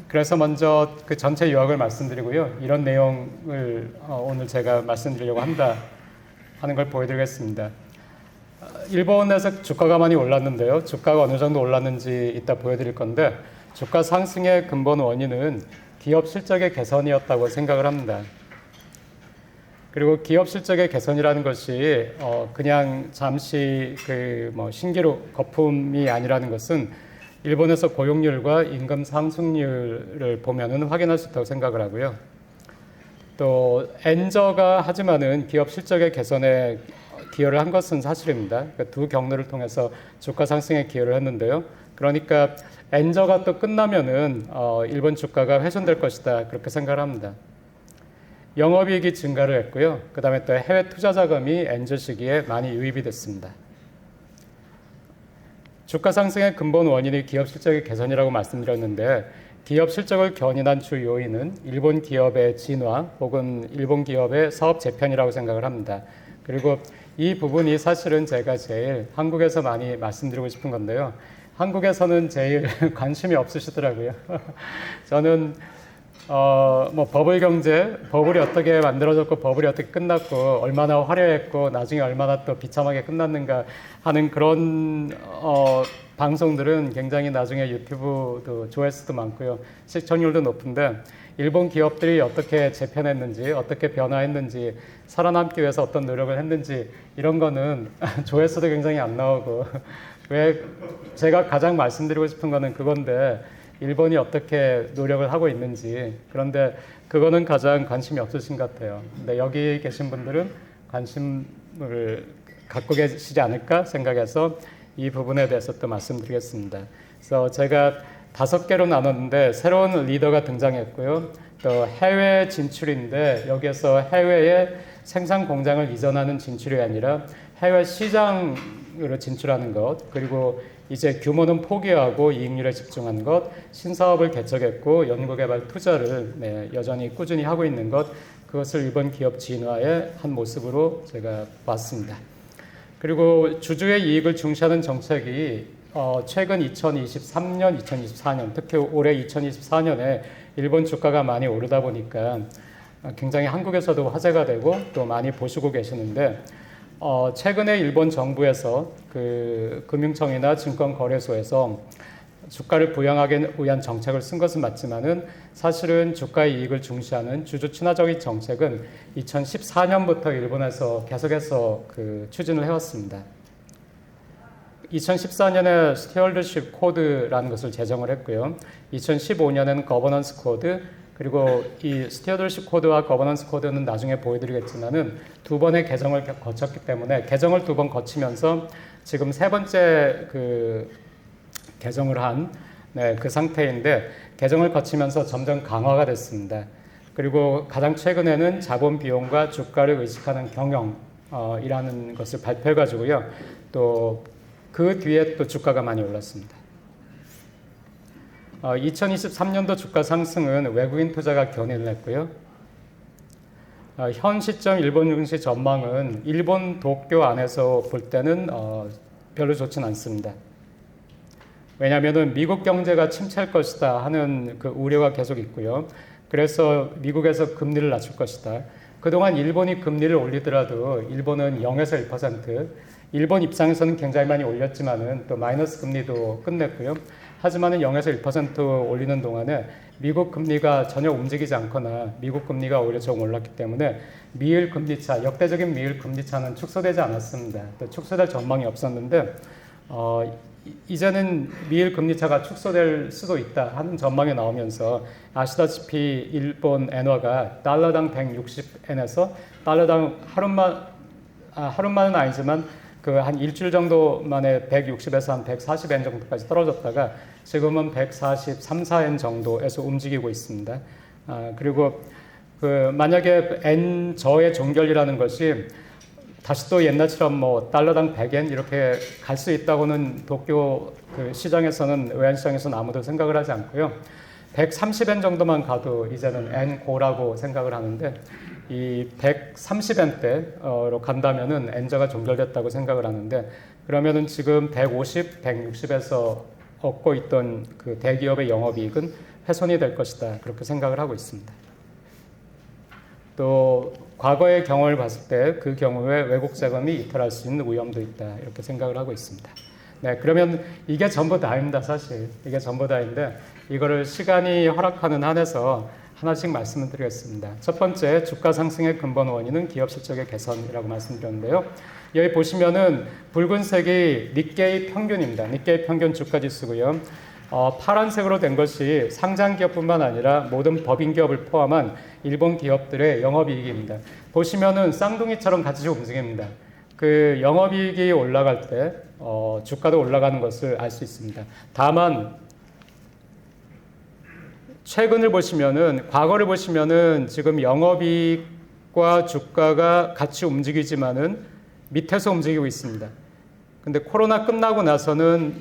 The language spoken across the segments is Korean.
그래서 먼저 그 전체 요약을 말씀드리고요. 이런 내용을 오늘 제가 말씀드리려고 한다 하는 걸 보여드리겠습니다. 일본에서 주가가 많이 올랐는데요. 주가가 어느 정도 올랐는지 이따 보여드릴 건데 주가 상승의 근본 원인은 기업 실적의 개선이었다고 생각을 합니다. 그리고 기업 실적의 개선이라는 것이 그냥 잠시 신기루 거품이 아니라는 것은 일본에서 고용률과 임금 상승률을 보면은 확인할 수 있다고 생각을 하고요. 또 엔저가 하지만은 기업 실적의 개선에 기여를 한 것은 사실입니다. 그러니까 두 경로를 통해서 주가 상승에 기여를 했는데요. 그러니까 엔저가 또 끝나면은 일본 주가가 훼손될 것이다 그렇게 생각을 합니다. 영업이익이 증가를 했고요. 그 다음에 또 해외 투자 자금이 엔저 시기에 많이 유입이 됐습니다. 주가 상승의 근본 원인이 기업 실적의 개선이라고 말씀드렸는데 기업 실적을 견인한 주 요인은 일본 기업의 진화 혹은 일본 기업의 사업 재편이라고 생각을 합니다. 그리고 이 부분이 사실은 제가 제일 한국에서 많이 말씀드리고 싶은 건데요. 한국에서는 제일 관심이 없으시더라고요. 저는 버블 경제, 버블이 어떻게 만들어졌고 버블이 어떻게 끝났고 얼마나 화려했고 나중에 얼마나 또 비참하게 끝났는가 하는 그런 방송들은 굉장히 나중에 유튜브도 조회수도 많고요. 시청률도 높은데 일본 기업들이 어떻게 재편했는지 어떻게 변화했는지 살아남기 위해서 어떤 노력을 했는지 이런 거는 조회수도 굉장히 안 나오고 왜 제가 가장 말씀드리고 싶은 거는 그건데 일본이 어떻게 노력을 하고 있는지 그런데 그거는 가장 관심이 없으신 것 같아요. 근데 여기 계신 분들은 관심을 갖고 계시지 않을까 생각해서 이 부분에 대해서 또 말씀드리겠습니다. 그래서 제가 5개로 나눴는데 새로운 리더가 등장했고요. 또 해외 진출인데 여기에서 해외에 생산 공장을 이전하는 진출이 아니라 해외 시장으로 진출하는 것, 그리고 이제 규모는 포기하고 이익률에 집중한 것, 신사업을 개척했고 연구개발 투자를 여전히 꾸준히 하고 있는 것, 그것을 일본 기업 진화의 한 모습으로 제가 봤습니다. 그리고 주주의 이익을 중시하는 정책이 최근 2023년, 2024년, 특히 올해 2024년에 일본 주가가 많이 오르다 보니까 굉장히 한국에서도 화제가 되고 또 많이 보시고 계시는데 최근에 일본 정부에서 그 금융청이나 증권거래소에서 주가를 부양하기 위한 정책을 쓴 것은 맞지만은 사실은 주가의 이익을 중시하는 주주 친화적인 정책은 2014년부터 일본에서 계속해서 추진을 해왔습니다. 2014년에 스튜어드십 코드라는 것을 제정을 했고요. 2015년에는 거버넌스 코드, 그리고 이 스튜어드십 코드와 거버넌스 코드는 나중에 보여드리겠지만은 2번의 개정을 거쳤기 때문에 개정을 2번 거치면서 지금 3번째 개정을 한 그 상태인데 개정을 거치면서 점점 강화가 됐습니다. 그리고 가장 최근에는 자본 비용과 주가를 의식하는 경영이라는 것을 발표해가지고요. 또 그 뒤에 또 주가가 많이 올랐습니다. 2023년도 주가 상승은 외국인 투자가 견인을 했고요. 현 시점 일본 증시 전망은 일본 도쿄 안에서 볼 때는 별로 좋지는 않습니다. 왜냐하면 미국 경제가 침체할 것이다 하는 그 우려가 계속 있고요. 그래서 미국에서 금리를 낮출 것이다. 그동안 일본이 금리를 올리더라도 일본은 0에서 1%, 일본 입장에서는 굉장히 많이 올렸지만은 또 마이너스 금리도 끝냈고요. 하지만은 0에서 1% 올리는 동안에 미국 금리가 전혀 움직이지 않거나 미국 금리가 오히려 조금 올랐기 때문에 미일 금리차, 역대적인 미일 금리차는 축소되지 않았습니다. 또 축소될 전망이 없었는데 이제는 미일 금리차가 축소될 수도 있다 하는 전망이 나오면서 아시다시피 일본 엔화가 달러당 160엔에서 달러당 하루만은 아니지만 한 일주일 정도 만에 160에서 한 140엔 정도까지 떨어졌다가 지금은 143, 4엔 정도에서 움직이고 있습니다. 그리고 만약에 엔저의 종결이라는 것이 다시 또 옛날처럼 달러당 100엔 이렇게 갈 수 있다고는 도쿄 시장에서는 외환시장에서는 아무도 생각을 하지 않고요. 130엔 정도만 가도 이제는 엔고라고 생각을 하는데 이 130엔대로 간다면은 엔저가 종결됐다고 생각을 하는데 그러면은 지금 150, 160에서 얻고 있던 그 대기업의 영업이익은 훼손이 될 것이다. 그렇게 생각을 하고 있습니다. 또 과거의 경험을 봤을 때 그 경우에 외국 자금이 이탈할 수 있는 위험도 있다. 이렇게 생각을 하고 있습니다. 네, 그러면 이게 전부 다입니다. 사실 이게 전부 다인데 이거를 시간이 허락하는 한에서 하나씩 말씀을 드리겠습니다. 첫 번째, 주가 상승의 근본 원인은 기업 실적의 개선이라고 말씀드렸는데요. 여기 보시면은 붉은색이 니케이 평균입니다. 니케이 평균 주가 지수고요. 파란색으로 된 것이 상장 기업뿐만 아니라 모든 법인 기업을 포함한 일본 기업들의 영업이익입니다. 보시면은 쌍둥이처럼 같이 움직입니다. 그 영업이익이 올라갈 때 주가도 올라가는 것을 알 수 있습니다. 다만 최근을 보시면은 과거를 보시면은 지금 영업이익과 주가가 같이 움직이지만은 밑에서 움직이고 있습니다. 근데 코로나 끝나고 나서는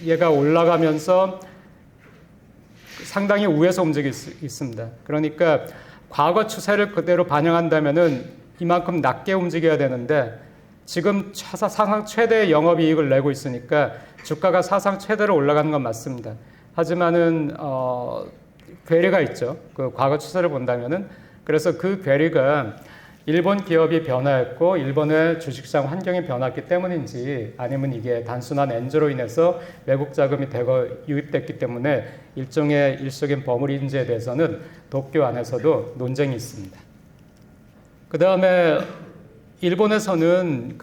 얘가 올라가면서 상당히 위에서 움직이고 있습니다. 그러니까 과거 추세를 그대로 반영한다면은 이만큼 낮게 움직여야 되는데 지금 사상 최대의 영업이익을 내고 있으니까 주가가 사상 최대로 올라가는 건 맞습니다. 하지만은 괴리가 있죠. 그 과거 추세를 본다면은. 그래서 그 괴리가 일본 기업이 변화했고 일본의 주식시장 환경이 변했기 때문인지 아니면 이게 단순한 엔저로 인해서 외국 자금이 대거 유입됐기 때문에 일종의 일시적인 버무리인지에 대해서는 도쿄 안에서도 논쟁이 있습니다. 그 다음에 일본에서는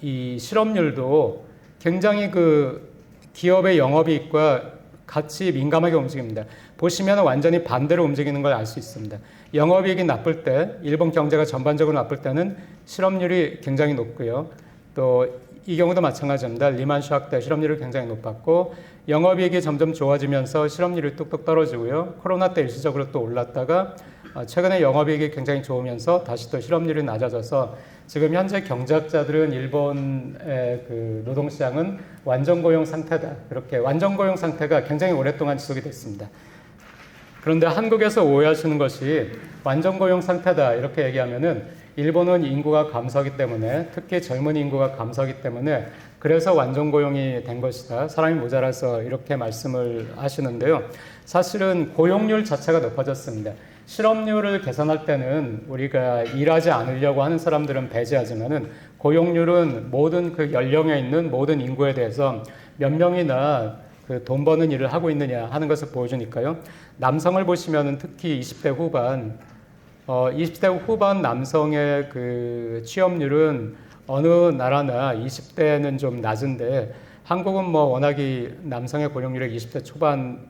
이 실업률도 굉장히 그 기업의 영업이익과 같이 민감하게 움직입니다. 보시면 완전히 반대로 움직이는 걸 알 수 있습니다. 영업이익이 나쁠 때, 일본 경제가 전반적으로 나쁠 때는 실업률이 굉장히 높고요. 또 이 경우도 마찬가지입니다. 리만 쇼크 때 실업률이 굉장히 높았고 영업이익이 점점 좋아지면서 실업률이 뚝뚝 떨어지고요. 코로나 때 일시적으로 또 올랐다가 최근에 영업이익이 굉장히 좋으면서 다시 또 실업률이 낮아져서 지금 현재 경제학자들은 일본의 그 노동시장은 완전 고용 상태다. 그렇게 완전 고용 상태가 굉장히 오랫동안 지속이 됐습니다. 그런데 한국에서 오해하시는 것이 완전 고용 상태다 이렇게 얘기하면은 일본은 인구가 감소하기 때문에 특히 젊은 인구가 감소하기 때문에 그래서 완전 고용이 된 것이다. 사람이 모자라서 이렇게 말씀을 하시는데요. 사실은 고용률 자체가 높아졌습니다. 실업률을 계산할 때는 우리가 일하지 않으려고 하는 사람들은 배제하지만은 고용률은 모든 그 연령에 있는 모든 인구에 대해서 몇 명이나 그 돈 버는 일을 하고 있느냐 하는 것을 보여주니까요. 남성을 보시면은 특히 20대 후반 20대 후반 남성의 그 취업률은 어느 나라나 20대는 좀 낮은데 한국은 뭐 워낙이 남성의 고용률이 20대 초반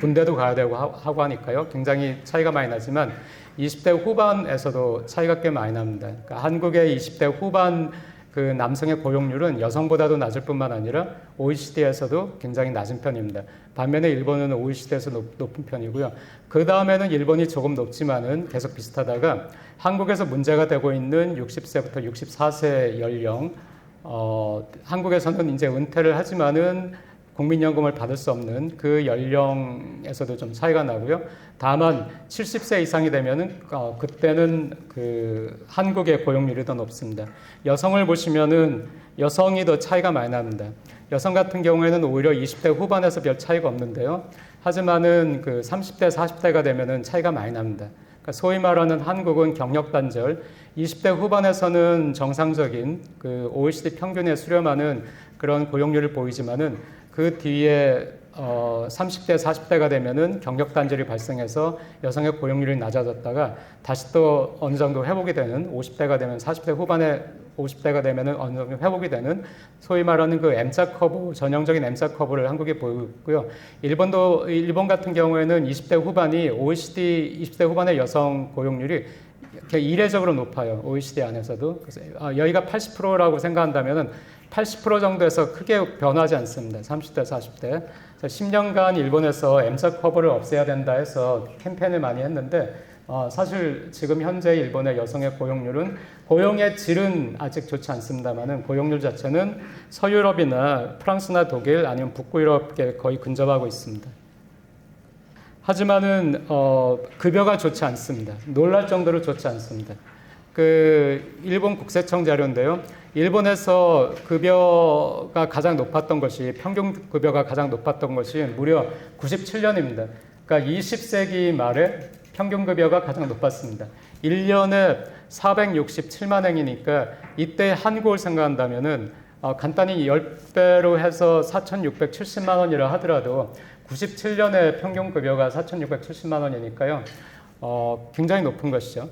군대도 가야 되고 하고 하니까요. 굉장히 차이가 많이 나지만 20대 후반에서도 차이가 꽤 많이 납니다. 그러니까 한국의 20대 후반 그 남성의 고용률은 여성보다도 낮을 뿐만 아니라 OECD에서도 굉장히 낮은 편입니다. 반면에 일본은 OECD에서 높은 편이고요. 그 다음에는 일본이 조금 높지만은 계속 비슷하다가 한국에서 문제가 되고 있는 60세부터 64세 연령, 한국에서는 이제 은퇴를 하지만은 국민연금을 받을 수 없는 그 연령에서도 좀 차이가 나고요. 다만 70세 이상이 되면은 그때는 그 한국의 고용률이 더 높습니다. 여성을 보시면은 여성이 더 차이가 많이 납니다. 여성 같은 경우에는 오히려 20대 후반에서 별 차이가 없는데요. 하지만은 그 30대, 40대가 되면은 차이가 많이 납니다. 그러니까 소위 말하는 한국은 경력 단절, 20대 후반에서는 정상적인 그 OECD 평균에 수렴하는 그런 고용률을 보이지만은 그 뒤에 30대, 40대가 되면은 경력 단절이 발생해서 여성의 고용률이 낮아졌다가 다시 또 어느 정도 회복이 되는 50대가 되면 40대 후반에 50대가 되면은 어느 정도 회복이 되는 소위 말하는 그 M자 커브, 전형적인 M자 커브를 한국이 보이고요. 일본 같은 경우에는 20대 후반이 OECD 20대 후반의 여성 고용률이 이례적으로 높아요. OECD 안에서도. 그래서 여기가 80%라고 생각한다면은 80% 정도에서 크게 변하지 않습니다. 30대, 40대. 10년간 일본에서 M자 커브를 없애야 된다 해서 캠페인을 많이 했는데 사실 지금 현재 일본의 여성의 고용률은 고용의 질은 아직 좋지 않습니다만은 고용률 자체는 서유럽이나 프랑스나 독일 아니면 북유럽에 거의 근접하고 있습니다. 하지만은 급여가 좋지 않습니다. 놀랄 정도로 좋지 않습니다. 그 일본 국세청 자료인데요. 일본에서 급여가 가장 높았던 것이, 평균 급여가 가장 높았던 것이 무려 97년입니다. 그러니까 20세기 말에 평균 급여가 가장 높았습니다. 1년에 467만 엔이니까 이때 한국을 생각한다면은 간단히 10배로 해서 4,670만 원이라 하더라도 97년에 평균 급여가 4,670만 원이니까요. 굉장히 높은 것이죠.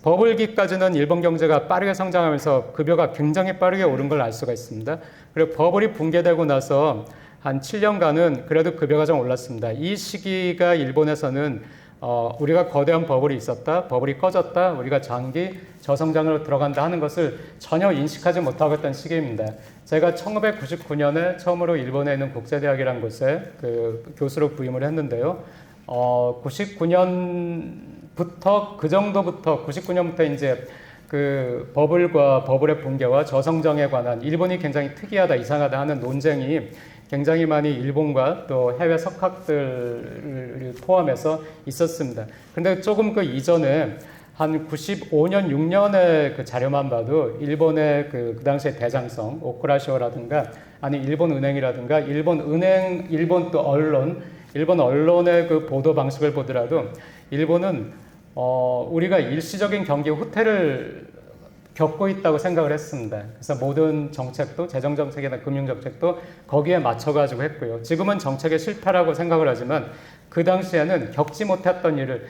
버블기까지는 일본 경제가 빠르게 성장하면서 급여가 굉장히 빠르게 오른 걸 알 수가 있습니다. 그리고 버블이 붕괴되고 나서 한 7년간은 그래도 급여가 좀 올랐습니다. 이 시기가 일본에서는 우리가 거대한 버블이 있었다, 버블이 꺼졌다, 우리가 장기 저성장으로 들어간다 하는 것을 전혀 인식하지 못하고 있던 시기입니다. 제가 1999년에 처음으로 일본에 있는 국제대학이라는 곳에 그 교수로 부임을 했는데요. 99년부터 그 정도부터 99년부터 이제 그 버블과 버블의 붕괴와 저성장에 관한 일본이 굉장히 특이하다, 이상하다 하는 논쟁이 굉장히 많이 일본과 또 해외 석학들을 포함해서 있었습니다. 근데 조금 그 이전에 한 95년, 6년의 그 자료만 봐도 일본의 그 당시의 대장성, 오쿠라시오라든가 아니 일본 은행이라든가 일본 또 언론, 일본 언론의 그 보도 방식을 보더라도 일본은 우리가 일시적인 경기 후퇴를 겪고 있다고 생각을 했습니다. 그래서 모든 정책도 재정정책이나 금융정책도 거기에 맞춰가지고 했고요. 지금은 정책의 실패라고 생각을 하지만 그 당시에는 겪지 못했던 일을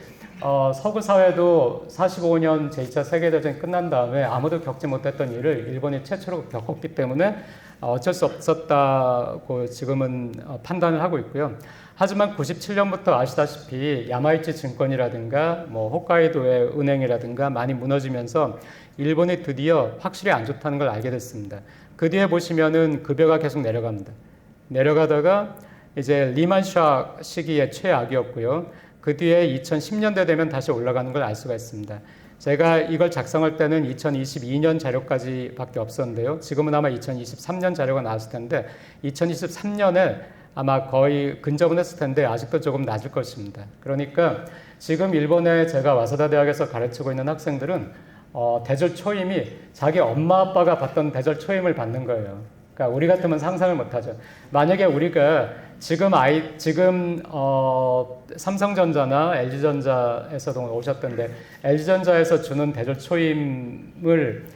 서구 사회도 45년 제2차 세계대전이 끝난 다음에 아무도 겪지 못했던 일을 일본이 최초로 겪었기 때문에 어쩔 수 없었다고 지금은 판단을 하고 있고요. 하지만 97년부터 아시다시피 야마이치 증권이라든가 뭐 홋카이도의 은행이라든가 많이 무너지면서 일본이 드디어 확실히 안 좋다는 걸 알게 됐습니다. 그 뒤에 보시면은 급여가 계속 내려갑니다. 내려가다가 이제 리만샥 시기의 최악이었고요. 그 뒤에 2010년대 되면 다시 올라가는 걸 알 수가 있습니다. 제가 이걸 작성할 때는 2022년 자료까지 밖에 없었는데요. 지금은 아마 2023년 자료가 나왔을 텐데 2023년에 아마 거의 근접은 했을 텐데 아직도 조금 낮을 것입니다. 그러니까 지금 일본에 제가 와사다 대학에서 가르치고 있는 학생들은 대졸 초임이 자기 엄마 아빠가 받던 대졸 초임을 받는 거예요. 그러니까 우리 같으면 상상을 못하죠. 만약에 우리가 지금 삼성전자나 LG전자에서도 오셨던데 LG전자에서 주는 대졸 초임을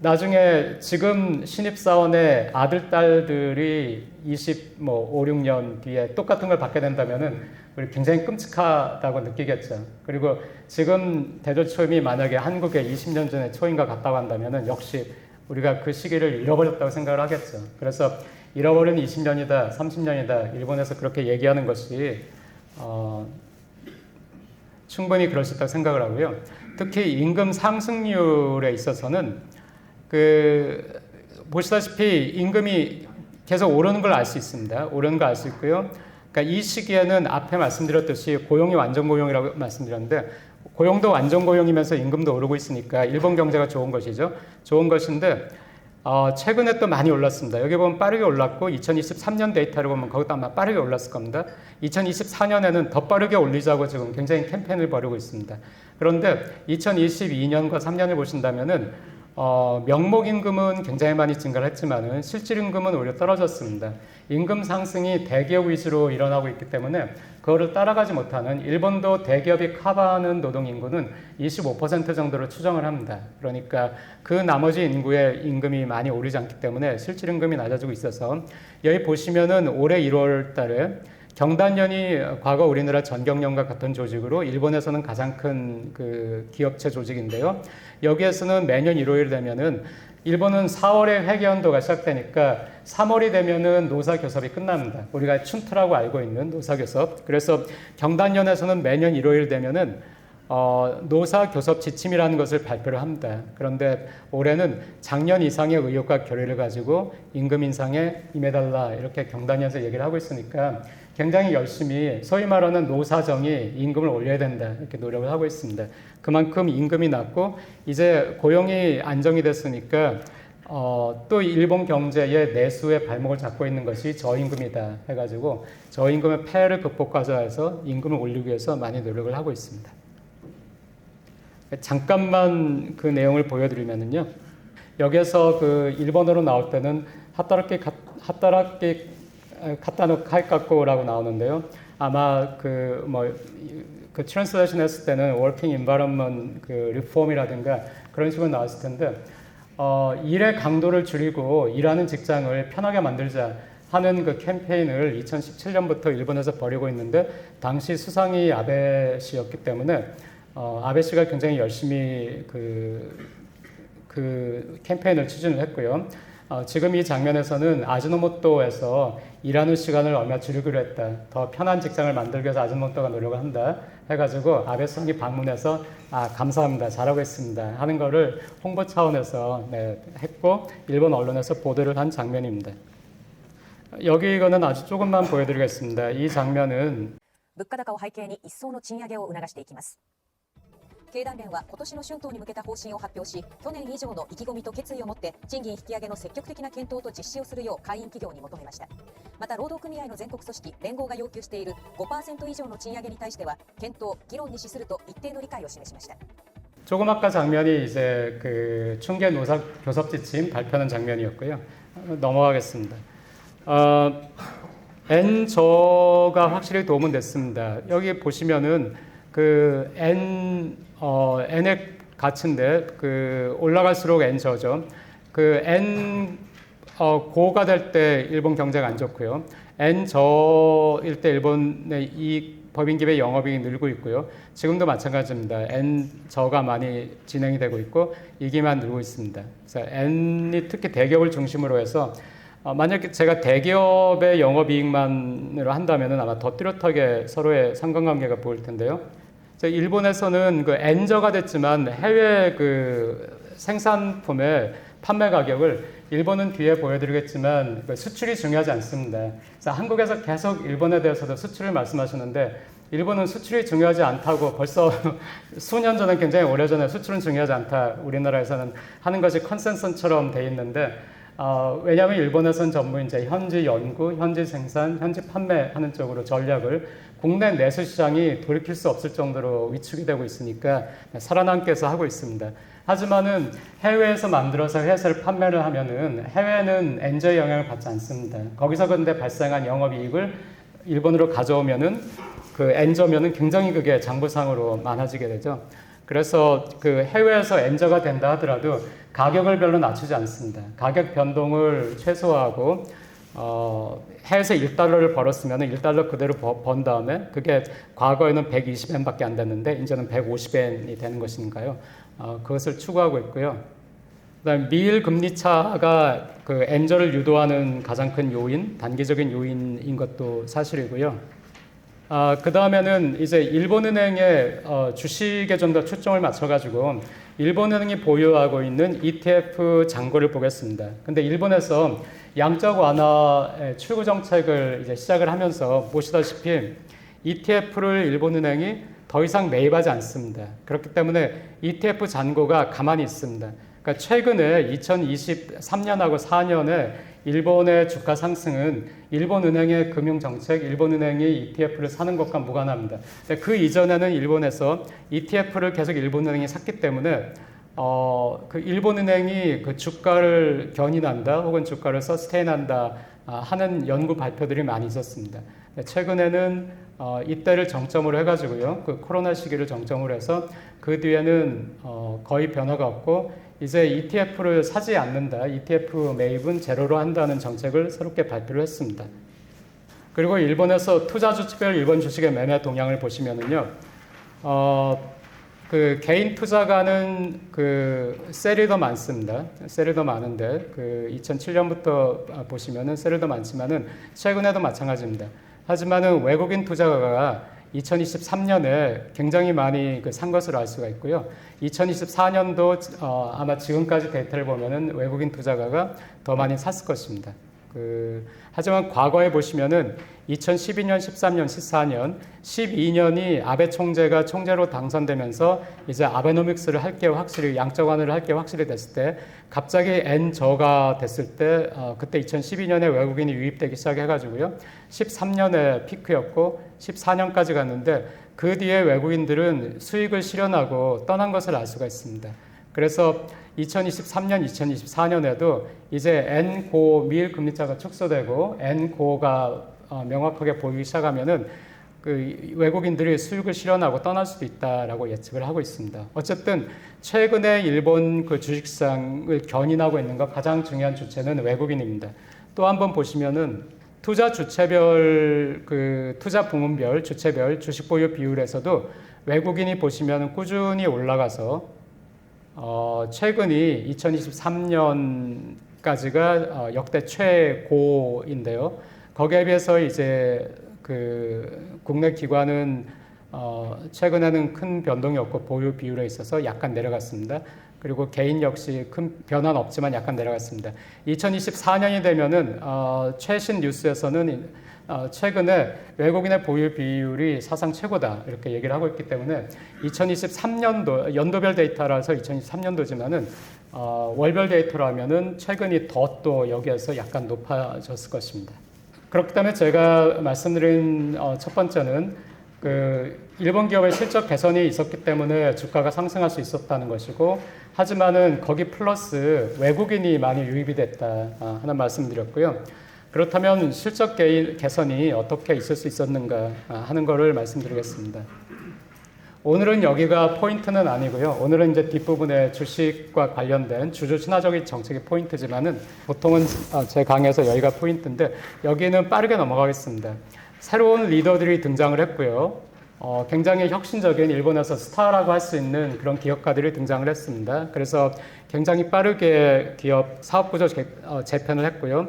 나중에 지금 신입사원의 아들, 딸들이 5, 6년 뒤에 똑같은 걸 받게 된다면은 우리 굉장히 끔찍하다고 느끼겠죠. 그리고 지금 대졸 초임이 만약에 한국에 20년 전에 초임과 같다고 한다면은 역시 우리가 그 시기를 잃어버렸다고 생각을 하겠죠. 그래서 잃어버린 20년이다, 30년이다, 일본에서 그렇게 얘기하는 것이 충분히 그럴 수 있다고 생각을 하고요. 특히 임금 상승률에 있어서는 보시다시피 임금이 계속 오르는 걸 알 수 있습니다. 오르는 걸 알 수 있고요. 그러니까 이 시기에는 앞에 말씀드렸듯이 고용이 완전 고용이라고 말씀드렸는데 고용도 완전 고용이면서 임금도 오르고 있으니까 일본 경제가 좋은 것이죠. 좋은 것인데 최근에 또 많이 올랐습니다. 여기 보면 빠르게 올랐고 2023년 데이터를 보면 거기도 아마 빠르게 올랐을 겁니다. 2024년에는 더 빠르게 올리자고 지금 굉장히 캠페인을 벌이고 있습니다. 그런데 2022년과 3년을 보신다면은 명목임금은 굉장히 많이 증가를 했지만은 실질임금은 오히려 떨어졌습니다. 임금 상승이 대기업 위주로 일어나고 있기 때문에 그거를 따라가지 못하는 일본도 대기업이 커버하는 노동인구는 25% 정도로 추정을 합니다. 그러니까 그 나머지 인구의 임금이 많이 오르지 않기 때문에 실질임금이 낮아지고 있어서 여기 보시면은 올해 1월 달에 경단련이 과거 우리나라 전경련과 같은 조직으로 일본에서는 가장 큰 그 기업체 조직인데요. 여기에서는 매년 1월이 되면은 일본은 4월에 회계연도가 시작되니까 3월이 되면은 노사교섭이 끝납니다. 우리가 춘트라고 알고 있는 노사교섭. 그래서 경단련에서는 매년 1월이 되면은 노사교섭 지침이라는 것을 발표를 합니다. 그런데 올해는 작년 이상의 의혹과 결의를 가지고 임금 인상에 임해달라 이렇게 경단련에서 얘기를 하고 있으니까 굉장히 열심히 소위 말하는 노사정이 임금을 올려야 된다 이렇게 노력을 하고 있습니다. 그만큼 임금이 낮고 이제 고용이 안정이 됐으니까 또 일본 경제의 내수의 발목을 잡고 있는 것이 저임금이다 해가지고 저임금의 폐해를 극복하자 해서 임금을 올리기 위해서 많이 노력을 하고 있습니다. 잠깐만 그 내용을 보여드리면은요. 여기서 그 일본어로 나올 때는 하타라키 카타노 카이카코라고 나오는데요. 아마 그 트랜스레이션 했을 때는 워킹 인바이런먼트 그 리폼이라든가 그런 식으로 나왔을 텐데 일의 강도를 줄이고 일하는 직장을 편하게 만들자 하는 그 캠페인을 2017년부터 일본에서 벌이고 있는데 당시 수상이 아베 씨였기 때문에 아베 씨가 굉장히 열심히 그 캠페인을 추진을 했고요. 지금 이 장면에서는 아지노모토에서 일하는 시간을 얼마 줄이기로 했다. 더 편한 직장을 만들기 위해서 아지노모토가 노력을 한다. 해가지고 아베 수상이 방문해서 감사합니다. 잘하고 있습니다. 하는 거를 홍보 차원에서 했고 일본 언론에서 보도를 한 장면입니다. 여기 이거는 아주 조금만 보여드리겠습니다. 이 장면은 物価高を背景に一層の賃上げを促していきます。経団連は今年の春闘に向けた方針を発表し、去年以上の意気込みと決意を持って賃金引き上げの積極的な検討と実施をするよう会員企業に求めました。また労働組合の全国組織連合が要求している 5% 以上の賃上げに対しては検討・議論に資すると一定の理解を示しました。 조금 아까 장면이 이제 그 충계 노사 교섭 지침 발표하는 장면이었고요. 넘어가겠습니다. N저가 확실히 도움은 됐습니다. 여기 보시면은 그 N의 가치인데 그 올라갈수록 N저죠. 그 N 고가 될 때 일본 경제가 안 좋고요. N저일 때 일본의 이 법인 기업의 영업이익이 늘고 있고요. 지금도 마찬가지입니다. N저가 많이 진행이 되고 있고 이기만 늘고 있습니다. 그래서 N이 특히 대기업을 중심으로 해서 만약에 제가 대기업의 영업이익만으로 한다면 아마 더 뚜렷하게 서로의 상관관계가 보일 텐데요. 일본에서는 그 N저가 됐지만 해외 그 생산품의 판매 가격을 일본은 뒤에 보여드리겠지만 수출이 중요하지 않습니다. 그래서 한국에서 계속 일본에 대해서도 수출을 말씀하시는데 일본은 수출이 중요하지 않다고 벌써 수년 전에 굉장히 오래전에 수출은 중요하지 않다 우리나라에서는 하는 것이 컨센서스처럼 돼 있는데 왜냐하면 일본에서는 전부 이제 현지 연구, 현지 생산, 현지 판매하는 쪽으로 전략을 국내 내수 시장이 돌이킬 수 없을 정도로 위축이 되고 있으니까 살아남기 위해서 하고 있습니다. 하지만은 해외에서 만들어서 해외에서 판매를 하면은 해외는 N저의 영향을 받지 않습니다. 거기서 근데 발생한 영업이익을 일본으로 가져오면은 그 N저면은 굉장히 그게 장부상으로 많아지게 되죠. 그래서 그 해외에서 N저가 된다 하더라도 가격을 별로 낮추지 않습니다. 가격 변동을 최소화하고 해외에서 1달러를 벌었으면 1달러 그대로 번 다음에 그게 과거에는 120엔밖에 안 됐는데 이제는 150엔이 되는 것이니까요. 그것을 추구하고 있고요. 그다음에 미일 금리 차가 그 N저를 유도하는 가장 큰 요인, 단기적인 요인인 것도 사실이고요. 그 다음에는 이제 일본은행의 주식에 좀 더 초점을 맞춰가지고 일본은행이 보유하고 있는 ETF 잔고를 보겠습니다. 근데 일본에서 양적 완화의 출구 정책을 이제 시작을 하면서 보시다시피 ETF를 일본은행이 더 이상 매입하지 않습니다. 그렇기 때문에 ETF 잔고가 가만히 있습니다. 그러니까 최근에 2023년하고 4년에 일본의 주가 상승은 일본은행의 금융정책, 일본은행이 ETF를 사는 것과 무관합니다. 그 이전에는 일본에서 ETF를 계속 일본은행이 샀기 때문에 그 일본은행이 그 주가를 견인한다 혹은 주가를 서스테인한다 하는 연구 발표들이 많이 있었습니다. 최근에는 이때를 정점으로 해가지고요, 그 코로나 시기를 정점으로 해서 그 뒤에는 거의 변화가 없고 이제 ETF를 사지 않는다, ETF 매입은 제로로 한다는 정책을 새롭게 발표를 했습니다. 그리고 일본에서 투자주별 일본 주식의 매매 동향을 보시면은요, 그 개인 투자가는 그 셀이 더 많습니다. 셀이 더 많은데 그 2007년부터 보시면은 셀이 더 많지만은 최근에도 마찬가지입니다. 하지만은 외국인 투자가가 2023년에 굉장히 많이 산 것을 알 수가 있고요. 2024년도 아마 지금까지 데이터를 보면은 외국인 투자가가 더 많이 샀을 것입니다. 하지만 과거에 보시면은 2012년, 13년, 14년, 12년이 아베 총재가 총재로 당선되면서 이제 아베노믹스를 할게 확실히 양적 완화를 할게 확실히 됐을 때 갑자기 N저가 됐을 때 그때 2012년에 외국인이 유입되기 시작해가지고요. 13년에 피크였고 14년까지 갔는데 그 뒤에 외국인들은 수익을 실현하고 떠난 것을 알 수가 있습니다. 그래서 2023년, 2024년에도 이제 N고 미일 금리차가 축소되고 N고가 명확하게 보이기 시작하면은 그 외국인들이 수익을 실현하고 떠날 수도 있다라고 예측을 하고 있습니다. 어쨌든 최근에 일본 그 주식시장을 견인하고 있는 것 가장 중요한 주체는 외국인입니다. 또 한번 보시면은 투자 주체별 투자 부문별 주체별 주식 보유 비율에서도 외국인이 보시면은 꾸준히 올라가서 최근이 2023년까지가 역대 최고인데요. 거기에 비해서 이제 국내 기관은 최근에는 큰 변동이 없고 보유 비율에 있어서 약간 내려갔습니다. 그리고 개인 역시 큰 변화는 없지만 약간 내려갔습니다. 2024년이 되면은 최신 뉴스에서는 최근에 외국인의 보유 비율이 사상 최고다 이렇게 얘기를 하고 있기 때문에 2023년도 연도별 데이터라서 2023년도지만은 월별 데이터라면은 최근이 더 또 여기에서 약간 높아졌을 것입니다. 그렇기 때문에 제가 말씀드린 첫 번째는 일본 기업의 실적 개선이 있었기 때문에 주가가 상승할 수 있었다는 것이고, 하지만은 거기 플러스 외국인이 많이 유입이 됐다 하는 말씀드렸고요. 그렇다면 실적 개선이 어떻게 있을 수 있었는가 하는 것을 말씀드리겠습니다. 오늘은 여기가 포인트는 아니고요. 오늘은 이제 뒷부분에 주식과 관련된 주주 친화적인 정책이 포인트지만은 보통은 제 강의에서 여기가 포인트인데 여기는 빠르게 넘어가겠습니다. 새로운 리더들이 등장을 했고요. 굉장히 혁신적인 일본에서 스타라고 할 수 있는 그런 기업가들이 등장을 했습니다. 그래서 굉장히 빠르게 기업 사업구조 재편을 했고요.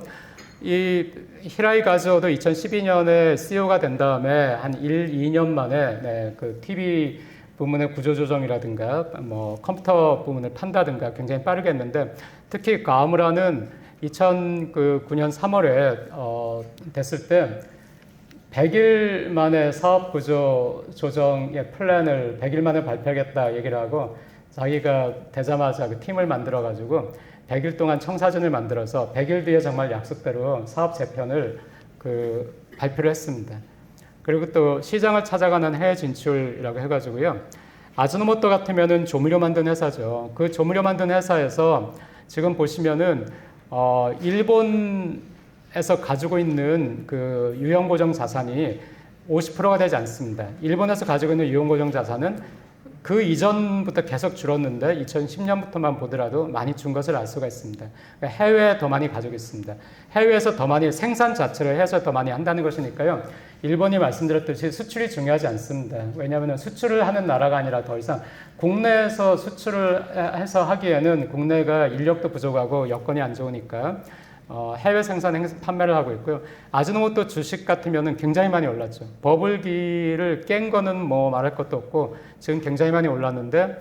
이 히라이 가즈오도 2012년에 CEO가 된 다음에 한 2년 만에 그 TV 부문의 구조조정이라든가 뭐 컴퓨터 부문을 판다든가 굉장히 빠르게 했는데, 특히 가와무라는 2009년 3월에 됐을 때 100일 만에 사업구조 조정의 플랜을 100일 만에 발표하겠다 얘기를 하고, 자기가 되자마자 그 팀을 만들어가지고 100일 동안 청사진을 만들어서 100일 뒤에 정말 약속대로 사업 재편을 발표를 했습니다. 그리고 또 시장을 찾아가는 해외 진출이라고 해가지고요. 아즈노모토 같으면은 조미료 만든 회사죠. 그 조미료 만든 회사에서 지금 보시면은 일본에서 가지고 있는 그 유형고정 자산이 50%가 되지 않습니다. 일본에서 가지고 있는 유형고정 자산은 그 이전부터 계속 줄었는데 2010년부터만 보더라도 많이 준 것을 알 수가 있습니다. 그러니까 해외에 더 많이 가지고 있습니다. 해외에서 더 많이 생산 자체를 해서 더 많이 한다는 것이니까요. 일본이 말씀드렸듯이 수출이 중요하지 않습니다. 왜냐하면 수출을 하는 나라가 아니라 더 이상 국내에서 수출을 해서 하기에는 국내가 인력도 부족하고 여건이 안 좋으니까 해외 생산 판매를 하고 있고요. 아즈노모토 주식 같으면은 굉장히 많이 올랐죠. 버블기를 깬 거는 뭐 말할 것도 없고 지금 굉장히 많이 올랐는데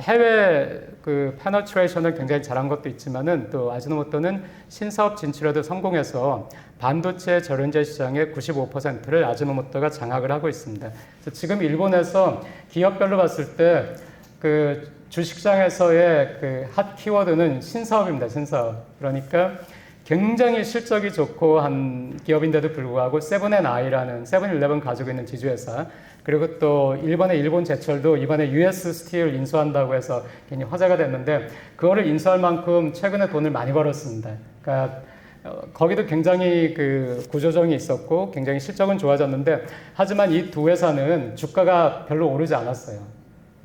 해외 그 페너트레이션을 굉장히 잘한 것도 있지만은 또 아즈노모토는 신사업 진출에도 성공해서 반도체 전련제 시장의 95%를 아즈노모토가 장악을 하고 있습니다. 그래서 지금 일본에서 기업별로 봤을 때 그 주식시장에서의 그 핫 키워드는 신사업입니다. 신사업. 그러니까 굉장히 실적이 좋고 한 기업인데도 불구하고 세븐앤아이라는 세븐일레븐 가지고 있는 지주회사, 그리고 또 일본의 일본제철도 이번에 US 스틸 인수한다고 해서 굉장히 화제가 됐는데 그거를 인수할 만큼 최근에 돈을 많이 벌었습니다. 그러니까 거기도 굉장히 그 구조조정이 있었고 굉장히 실적은 좋아졌는데, 하지만 이 두 회사는 주가가 별로 오르지 않았어요.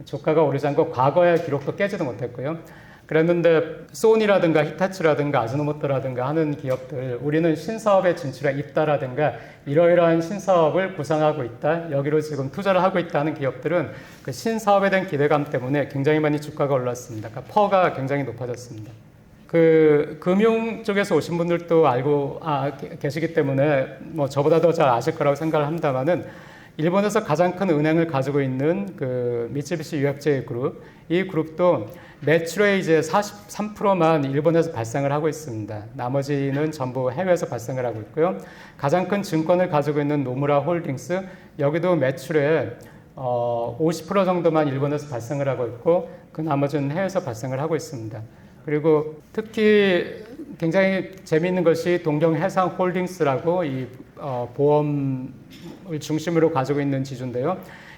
주가가 오르지 않고 과거의 기록도 깨지도 못했고요. 그랬는데 소니라든가 히타치라든가 아즈노모토라든가 하는 기업들, 우리는 신사업에 진출해 있다라든가 이러이러한 신사업을 구상하고 있다, 여기로 지금 투자를 하고 있다는 기업들은 그 신사업에 대한 기대감 때문에 굉장히 많이 주가가 올랐습니다. 그러니까 퍼가 굉장히 높아졌습니다. 그 금융 쪽에서 오신 분들도 알고 계시기 때문에 뭐 저보다 더 잘 아실 거라고 생각을 합니다만은, 일본에서 가장 큰 은행을 가지고 있는 그 미쓰비시 UFJ 그룹, 이 그룹도 매출의 이제 43%만 일본에서 발생을 하고 있습니다. 나머지는 전부 해외에서 발생을 하고 있고요. 가장 큰 증권을 가지고 있는 노무라 홀딩스, 여기도 매출의 50% 정도만 일본에서 발생을 하고 있고 그 나머지는 해외에서 발생을 하고 있습니다. 그리고 특히 굉장히 재미있는 것이 동경해상홀딩스라고 이 보험을 중심으로 가지고 있는 지주인데요.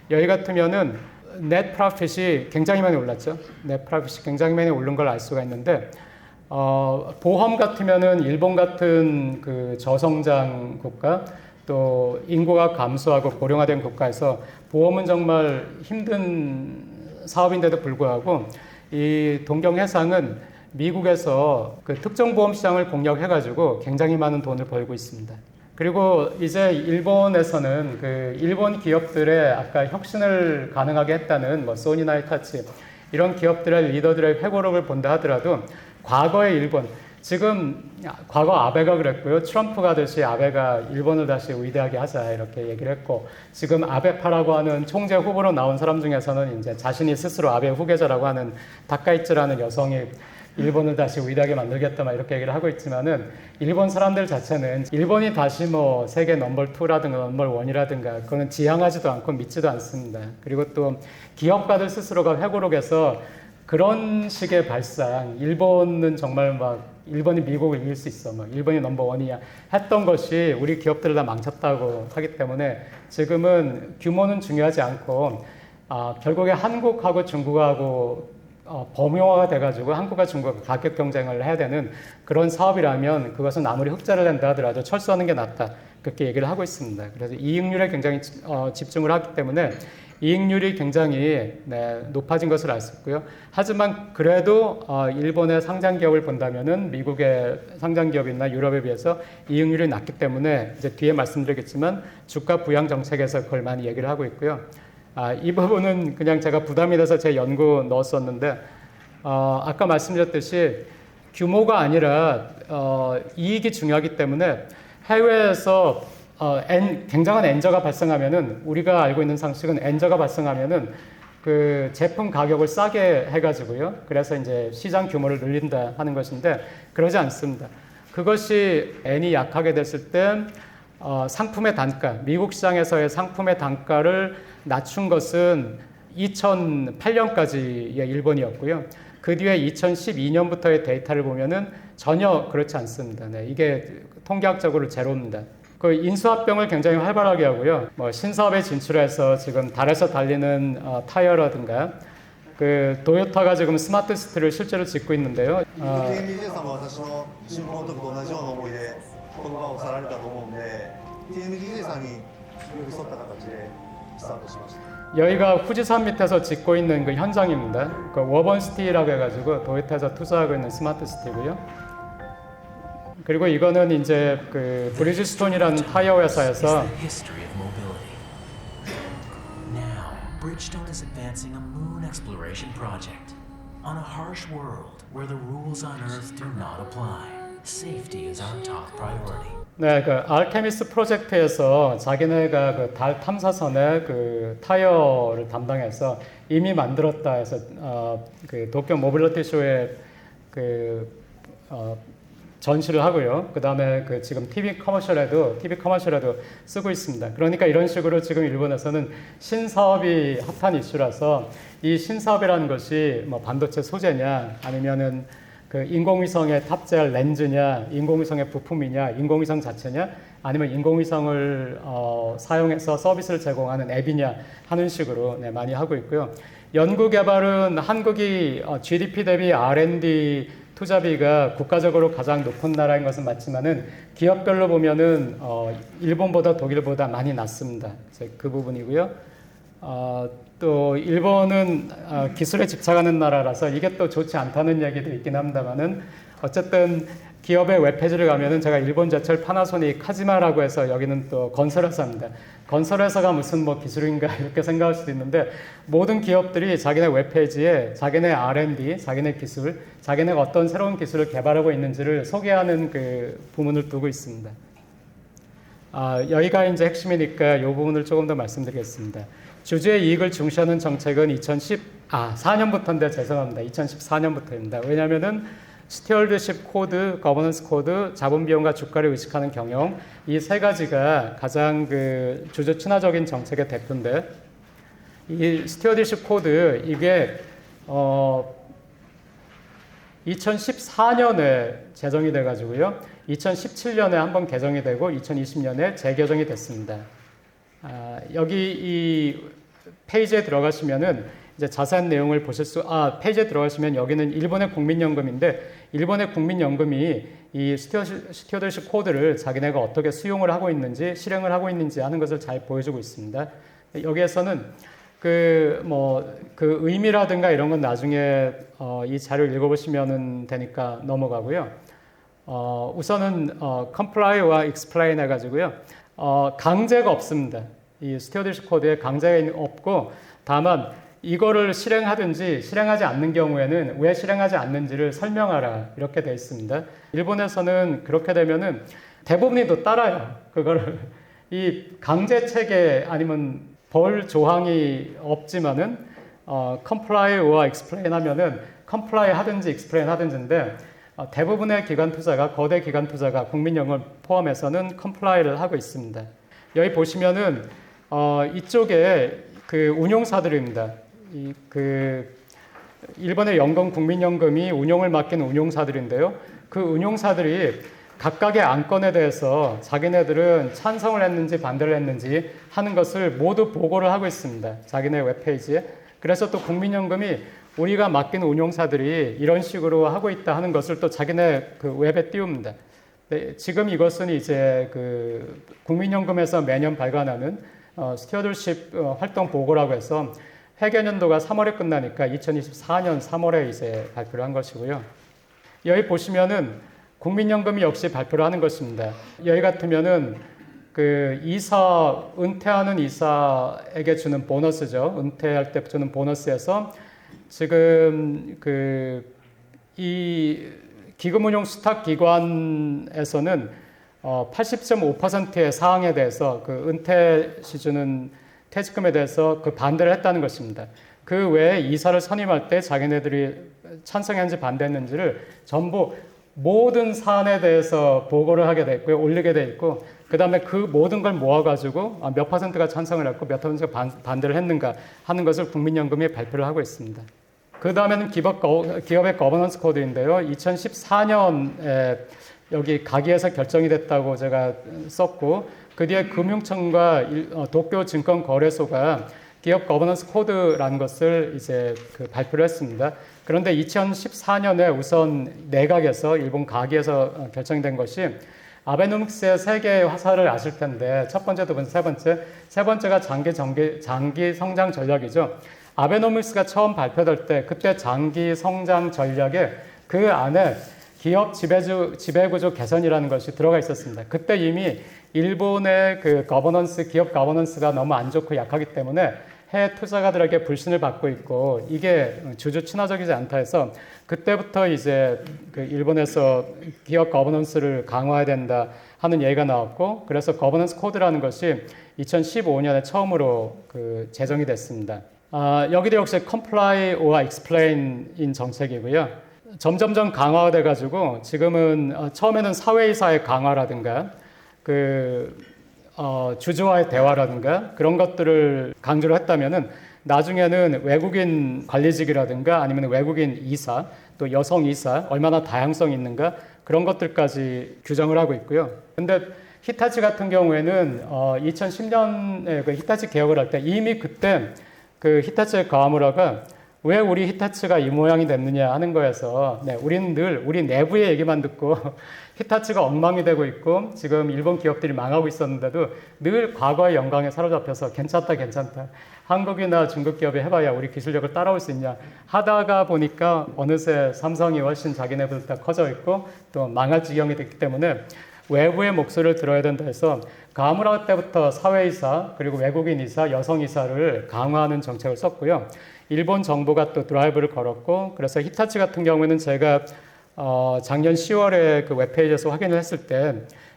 여기 같으면은 넷 프로핏이 굉장히 많이 올랐죠. 넷 프로핏이 굉장히 많이 오른 걸 알 수가 있는데 보험 같으면은 일본 같은 그 저성장 국가 또 인구가 감소하고 고령화된 국가에서 보험은 정말 힘든 사업인데도 불구하고 이 동경해상은 미국에서 그 특정 보험 시장을 공략해가지고 굉장히 많은 돈을 벌고 있습니다. 그리고 이제 일본에서는 그 일본 기업들의 아까 혁신을 가능하게 했다는 뭐 소니나 히타치 이런 기업들의 리더들의 회고록을 본다 하더라도 과거의 일본, 지금 과거 아베가 그랬고요. 트럼프가 하듯이 아베가 일본을 다시 위대하게 하자 이렇게 얘기를 했고 지금 아베파라고 하는 총재 후보로 나온 사람 중에서는 이제 자신이 스스로 아베 후계자라고 하는 다카이츠라는 여성이 일본을 다시 위대하게 만들겠다 막 이렇게 얘기를 하고 있지만은 일본 사람들 자체는 일본이 다시 뭐 세계 넘버 2라든가 넘버 1이라든가 그거는 지향하지도 않고 믿지도 않습니다. 그리고 또 기업가들 스스로가 회고록에서 그런 식의 발상, 일본은 정말 막 일본이 미국을 이길 수 있어, 막 일본이 넘버 1이야 했던 것이 우리 기업들을 다 망쳤다고 하기 때문에 지금은 규모는 중요하지 않고 결국에 한국하고 중국하고 범용화가 돼가지고 한국과 중국과 가격 경쟁을 해야 되는 그런 사업이라면 그것은 아무리 흑자를 낸다 하더라도 철수하는 게 낫다 그렇게 얘기를 하고 있습니다. 그래서 이익률에 굉장히 집중을 하기 때문에 이익률이 굉장히 높아진 것을 알 수 있고요. 하지만 그래도 일본의 상장 기업을 본다면은 미국의 상장 기업이나 유럽에 비해서 이익률이 낮기 때문에 이제 뒤에 말씀드리겠지만 주가 부양 정책에서 그걸 많이 얘기를 하고 있고요. 이 부분은 그냥 제가 부담이 돼서 제 연구 넣었었는데 아까 말씀드렸듯이 규모가 아니라 이익이 중요하기 때문에 해외에서 굉장한 엔저가 발생하면은 우리가 알고 있는 상식은 엔저가 발생하면은 그 제품 가격을 싸게 해가지고요. 그래서 이제 시장 규모를 늘린다 하는 것인데 그러지 않습니다. 그것이 N이 약하게 됐을 때 상품의 단가, 미국 시장에서의 상품의 단가를 낮춘 것은 2008년까지의 일본이었고요. 그 뒤에 2012년부터의 데이터를 보면은 전혀 그렇지 않습니다. 이게 통계학적으로 제로입니다. 그 인수합병을 굉장히 활발하게 하고요. 뭐 신사업에 진출해서 지금 달에서 달리는 타이어라든가 그 도요타가 지금 스마트 시티를 실제로 짓고 있는데요. TMDJさんは私の新婚の時と同じような思いでこの場を去られたと思うんで TMDJさんに寄り添った形でスタートしました。 여기가 후지산 밑에서 짓고 있는 그 현장입니다. 그 워번시티라고 해가지고 도요타에서 투자하고 있는 스마트 시티고요. 그리고 이거는 이제 그 브리지스톤이라는 타이어 회사에서 Bridgestone is advancing a moon exploration project on a harsh world where the rules on Earth do not apply. Safety is our top priority. 네, 그 알케미스 프로젝트에서 자기네가 그 달 탐사선의 그 타이어를 담당해서 이미 만들었다 해서 그 도쿄 모빌리티 쇼에 그 전시를 하고요. 그 다음에 그 지금 TV 커머셜에도 쓰고 있습니다. 그러니까 이런 식으로 지금 일본에서는 신사업이 핫한 이슈라서 이 신사업이라는 것이 뭐 반도체 소재냐 아니면은 그 인공위성에 탑재할 렌즈냐, 인공위성의 부품이냐, 인공위성 자체냐, 아니면 인공위성을 사용해서 서비스를 제공하는 앱이냐 하는 식으로 많이 하고 있고요. 연구개발은 한국이 GDP 대비 R&D 투자비가 국가적으로 가장 높은 나라인 것은 맞지만은 기업별로 보면은 일본보다 독일보다 많이 낮습니다. 그 부분이고요. 또 일본은 기술에 집착하는 나라라서 이게 또 좋지 않다는 얘기도 있긴 합니다만은 어쨌든 기업의 웹페이지를 가면은 제가 일본 제철 파나소닉 카지마라고 해서 여기는 또 건설회사입니다. 건설회사가 무슨 뭐 기술인가 이렇게 생각할 수도 있는데 모든 기업들이 자기네 웹페이지에 자기네 R&D, 자기네 기술, 자기네가 어떤 새로운 기술을 개발하고 있는지를 소개하는 그 부문을 두고 있습니다. 여기가 이제 핵심이니까 이 부분을 조금 더 말씀드리겠습니다. 주주의 이익을 중시하는 정책은 4년부터인데 죄송합니다. 2014년부터입니다. 왜냐하면은 스튜어드십 코드, 거버넌스 코드, 자본 비용과 주가를 의식하는 경영 이 세 가지가 가장 그 주주 친화적인 정책의 대표인데 이 스튜어드십 코드 이게 2014년에 제정이 돼가지고요. 2017년에 한번 개정이 되고 2020년에 재개정이 됐습니다. 여기 이 페이지에 들어가시면은 이제 자세한 내용을 보실 페이지에 들어가시면 여기는 일본의 국민연금인데 일본의 국민연금이 이 스튜어드십 코드를 자기네가 어떻게 수용을 하고 있는지 실행을 하고 있는지 하는 것을 잘 보여주고 있습니다. 여기에서는 그 의미라든가 이런 건 나중에 이 자료를 읽어보시면 되니까 넘어가고요. 우선은 comply와 explain 해가지고요. 강제가 없습니다. 이 스튜어드십 코드에 강제가 없고 다만 이거를 실행하든지 실행하지 않는 경우에는 왜 실행하지 않는지를 설명하라 이렇게 되어 있습니다. 일본에서는 그렇게 되면은 대부분이 또 따라요. 그거를 이 강제 체계 아니면 벌 조항이 없지만은 comply와 explain 하면은 comply 하든지 explain 하든지인데 대부분의 기관 투자가 거대 기관 투자가 국민연금을 포함해서는 comply를 하고 있습니다. 여기 보시면은 이쪽에 그 운용사들입니다. 일본의 국민연금이 운용을 맡긴 운용사들인데요. 그 운용사들이 각각의 안건에 대해서 자기네들은 찬성을 했는지 반대를 했는지 하는 것을 모두 보고를 하고 있습니다. 자기네 웹페이지에. 그래서 또 국민연금이 우리가 맡긴 운용사들이 이런 식으로 하고 있다 하는 것을 또 자기네 그 웹에 띄웁니다. 네, 지금 이것은 이제 그 국민연금에서 매년 발간하는 스튜어드십 활동 보고라고 해서 회계년도가 3월에 끝나니까 2024년 3월에 이제 발표를 한 것이고요. 여기 보시면은 국민연금이 역시 발표를 하는 것입니다. 여기 같으면은 그 은퇴하는 이사에게 주는 보너스죠. 은퇴할 때 주는 보너스에서 지금 이 기금운용 수탁기관에서는 80.5%의 사항에 대해서 그 은퇴 시 주는 퇴직금에 대해서 그 반대를 했다는 것입니다. 그 외에 이사를 선임할 때 자기네들이 찬성했는지 반대했는지를 전부 모든 사안에 대해서 보고를 하게 돼 있고요. 올리게 돼 있고 그 다음에 그 모든 걸 모아가지고 몇 퍼센트가 찬성을 했고 몇 퍼센트가 반대를 했는가 하는 것을 국민연금이 발표를 하고 있습니다. 그 다음에는 기업의 거버넌스 코드인데요. 2014년에 여기 가기에서 결정이 됐다고 제가 썼고 그 뒤에 금융청과 도쿄 증권거래소가 기업 거버넌스 코드라는 것을 이제 발표를 했습니다. 그런데 2014년에 우선 내각에서 일본 가기에서 결정된 것이 아베노믹스의 세 개의 화살을 아실 텐데 첫 번째, 두 번째, 세 번째. 세 번째가 장기 성장 전략이죠. 아베노믹스가 처음 발표될 때 그때 장기 성장 전략에 그 안에 기업 지배구조 개선이라는 것이 들어가 있었습니다. 그때 이미 일본의 그 기업 거버넌스가 너무 안 좋고 약하기 때문에 해외 투자가들에게 불신을 받고 있고 이게 주주 친화적이지 않다 해서 그때부터 이제 그 일본에서 기업 거버넌스를 강화해야 된다 하는 얘기가 나왔고 그래서 거버넌스 코드라는 것이 2015년에 처음으로 제정이 됐습니다. 여기도 역시 comply or explain인 정책이고요. 점점점 강화가 돼가지고 지금은 처음에는 사회이사의 강화라든가 주주와의 대화라든가 그런 것들을 강조를 했다면은 나중에는 외국인 관리직이라든가 아니면 외국인 이사 또 여성 이사 얼마나 다양성이 있는가 그런 것들까지 규정을 하고 있고요. 근데 히타치 같은 경우에는 2010년에 히타치 개혁을 할 때 이미 그때 히타치의 가와무라가 왜 우리 히타치가 이 모양이 됐느냐 하는 거에서 우리는 늘 우리 내부의 얘기만 듣고 히타치가 엉망이 되고 있고 지금 일본 기업들이 망하고 있었는데도 늘 과거의 영광에 사로잡혀서 괜찮다 한국이나 중국 기업이 해봐야 우리 기술력을 따라올 수 있냐 하다가 보니까 어느새 삼성이 훨씬 자기네보다 커져 있고 또 망할 지경이 됐기 때문에 외부의 목소리를 들어야 된다 해서 가와무라 때부터 사회이사 그리고 외국인 이사, 여성 이사를 강화하는 정책을 썼고요. 일본 정부가 또 드라이브를 걸었고 그래서 히타치 같은 경우에는 제가 작년 10월에 그 웹페이지에서 확인을 했을 때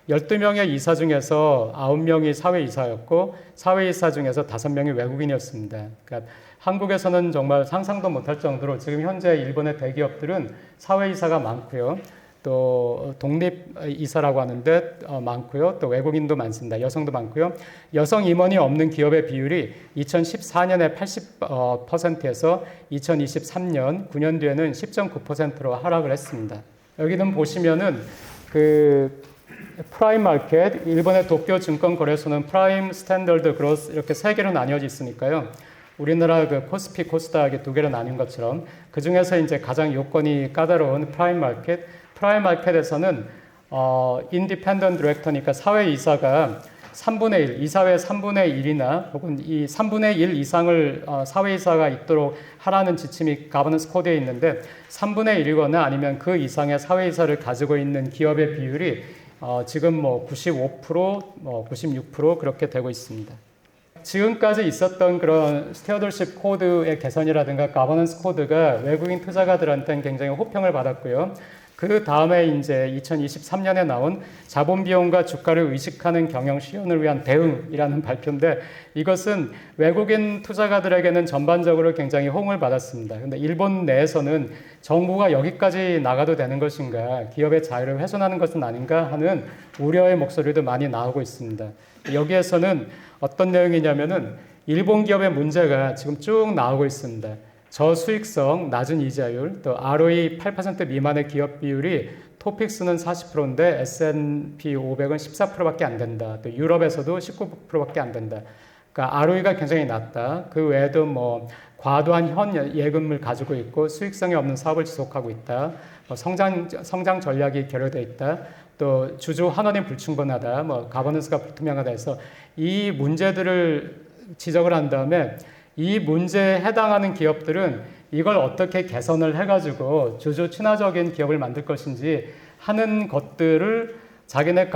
12명의 이사 중에서 9명이 사회이사였고 사회이사 중에서 5명이 외국인이었습니다. 그러니까 한국에서는 정말 상상도 못할 정도로 지금 현재 일본의 대기업들은 사회이사가 많고요. 또 독립이사라고 하는데 많고요. 또 외국인도 많습니다. 여성도 많고요. 여성 임원이 없는 기업의 비율이 2014년에 80%에서 2023년 9년 뒤에는 10.9%로 하락을 했습니다. 여기는 보시면은 그 프라임 마켓, 일본의 도쿄 증권 거래소는 프라임, 스탠더드, 그로스 이렇게 세 개로 나뉘어져 있으니까요. 우리나라 그 코스피, 코스닥이 두 개로 나뉜 것처럼 그 중에서 이제 가장 요건이 까다로운 프라임 마켓에서는 인디펜던트 디렉터니까 사회이사가 3분의 1, 이사회 3분의 1이나 혹은 이 3분의 1 이상을 사회이사가 있도록 하라는 지침이 가버넌스 코드에 있는데 3분의 1이거나 아니면 그 이상의 사회이사를 가지고 있는 기업의 비율이 지금 뭐 95%, 뭐 96% 그렇게 되고 있습니다. 지금까지 있었던 그런 스튜어드십 코드의 개선이라든가 가버넌스 코드가 외국인 투자가들한테는 굉장히 호평을 받았고요. 그 다음에 이제 2023년에 나온 자본 비용과 주가를 의식하는 경영 실현을 위한 대응이라는 발표인데 이것은 외국인 투자가들에게는 전반적으로 굉장히 호응을 받았습니다. 근데 일본 내에서는 정부가 여기까지 나가도 되는 것인가, 기업의 자유를 훼손하는 것은 아닌가 하는 우려의 목소리도 많이 나오고 있습니다. 여기에서는 어떤 내용이냐면은 일본 기업의 문제가 지금 쭉 나오고 있습니다. 저수익성, 낮은 이자율, 또 ROE 8% 미만의 기업 비율이 토픽스는 40%인데 S&P 500은 14%밖에 안 된다. 또 유럽에서도 19%밖에 안 된다. 그러니까 ROE가 굉장히 낮다. 그 외에도 뭐 과도한 현 예금을 가지고 있고 수익성이 없는 사업을 지속하고 있다. 성장 전략이 결여되어 있다. 또 주주 환원이 불충분하다. 뭐 가버넌스가 불투명하다 해서 이 문제들을 지적을 한 다음에 이 문제에 해당하는 기업들은 이걸 어떻게 개선을 해가지고 주주 친화적인 기업을 만들 것인지 하는 것들을 자기네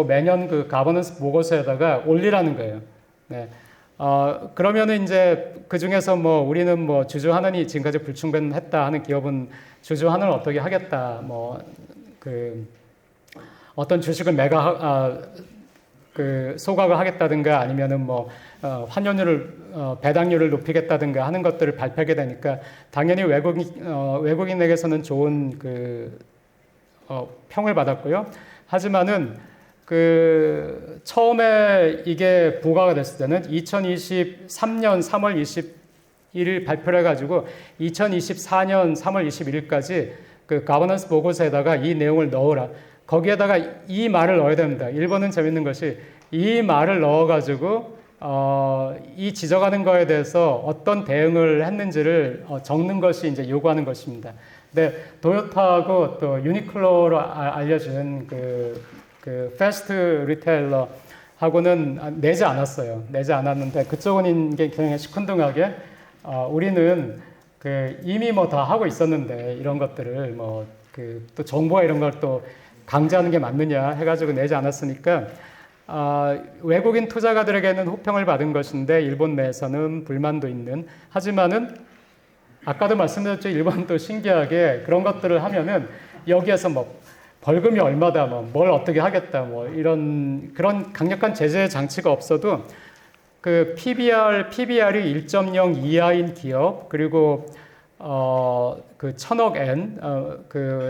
매년 그 가버넌스 보고서에다가 올리라는 거예요. 네. 그러면은 이제 그 중에서 뭐 우리는 뭐 주주 환원이 지금까지 불충분했다 하는 기업은 주주 환원을 어떻게 하겠다. 뭐 그 어떤 주식을 소각을 하겠다든가 아니면은 뭐 환원율을 배당률을 높이겠다든가 하는 것들을 발표하게 되니까 당연히 외국인에게서는 좋은 평을 받았고요. 하지만은 처음에 이게 부과가 됐을 때는 2023년 3월 21일 발표를 해가지고 2024년 3월 21일까지 그 가버넌스 보고서에다가 이 내용을 넣어라. 거기에다가 이 말을 넣어야 됩니다. 일본은 재밌는 것이 이 말을 넣어가지고 이 지적하는 거에 대해서 어떤 대응을 했는지를 적는 것이 이제 요구하는 것입니다. 근데 도요타하고 또 유니클로로 알려진 그 패스트 리테일러하고는 내지 않았어요. 내지 않았는데 그쪽은 이게 굉장히 시큰둥하게 우리는 이미 뭐 다 하고 있었는데 이런 것들을 또 정부가 이런 걸 또 강제하는 게 맞느냐 해가지고 내지 않았으니까 외국인 투자가들에게는 호평을 받은 것인데 일본 내에서는 불만도 있는. 하지만은 아까도 말씀드렸죠. 일본도 신기하게 그런 것들을 하면은 여기에서 뭐 벌금이 얼마다, 뭘 어떻게 하겠다, 그런 강력한 제재 장치가 없어도 그 PBR이 1.0 이하인 기업 그리고 그 1,000억 엔,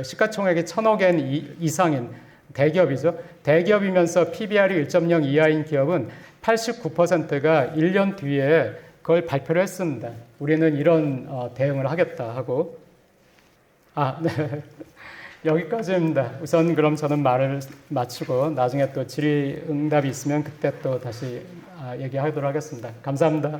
시가총액이 1,000억 엔 이상인 대기업이죠. 대기업이면서 PBR이 1.0 이하인 기업은 89%가 1년 뒤에 그걸 발표를 했습니다. 우리는 이런 대응을 하겠다 하고. 네. 여기까지입니다. 우선 그럼 저는 말을 마치고 나중에 또 질의응답이 있으면 그때 또 다시 얘기하도록 하겠습니다. 감사합니다.